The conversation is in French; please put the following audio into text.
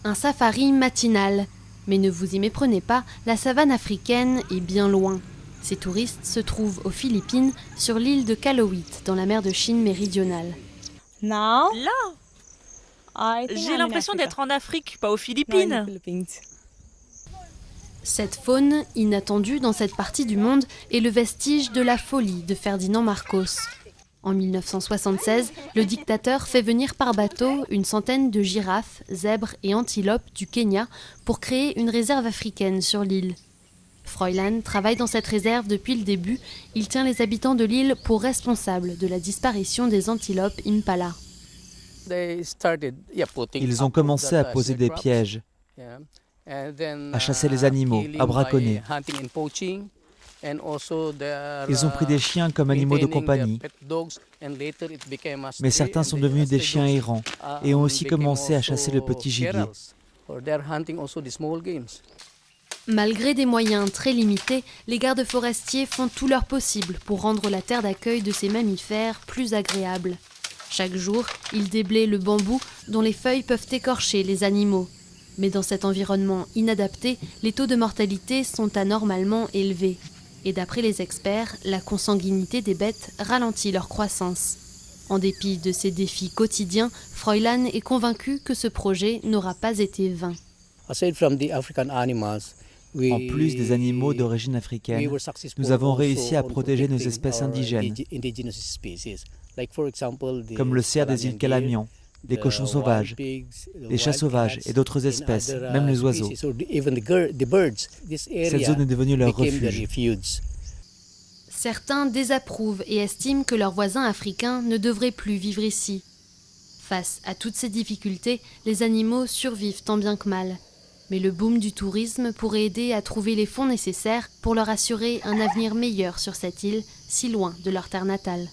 Un safari matinal. Mais ne vous y méprenez pas, la savane africaine est bien loin. Ces touristes se trouvent aux Philippines, sur l'île de Calauit, dans la mer de Chine méridionale. Là, J'ai j'ai l'impression d'être en Afrique, pas aux Philippines. Cette faune, inattendue dans cette partie du monde, est le vestige de la folie de Ferdinand Marcos. En 1976, le dictateur fait venir par bateau une centaine de girafes, zèbres et antilopes du Kenya pour créer une réserve africaine sur l'île. Froilan travaille dans cette réserve depuis le début. Il tient les habitants de l'île pour responsables de la disparition des antilopes impala. Ils ont commencé à poser des pièges, à chasser les animaux, à braconner. Ils ont pris des chiens comme animaux de compagnie, mais certains sont devenus des chiens errants et ont aussi commencé à chasser le petit gibier. Malgré des moyens très limités, les gardes forestiers font tout leur possible pour rendre la terre d'accueil de ces mammifères plus agréable. Chaque jour, ils déblaient le bambou dont les feuilles peuvent écorcher les animaux. Mais dans cet environnement inadapté, les taux de mortalité sont anormalement élevés. Et d'après les experts, la consanguinité des bêtes ralentit leur croissance. En dépit de ces défis quotidiens, Froilan est convaincu que ce projet n'aura pas été vain. En plus des animaux d'origine africaine, nous avons réussi à protéger nos espèces indigènes, comme le cerf des îles Calamian, les cochons sauvages, les chats sauvages et d'autres espèces, même les oiseaux. Cette zone est devenue leur refuge. Certains désapprouvent et estiment que leurs voisins africains ne devraient plus vivre ici. Face à toutes ces difficultés, les animaux survivent tant bien que mal. Mais le boom du tourisme pourrait aider à trouver les fonds nécessaires pour leur assurer un avenir meilleur sur cette île, si loin de leur terre natale.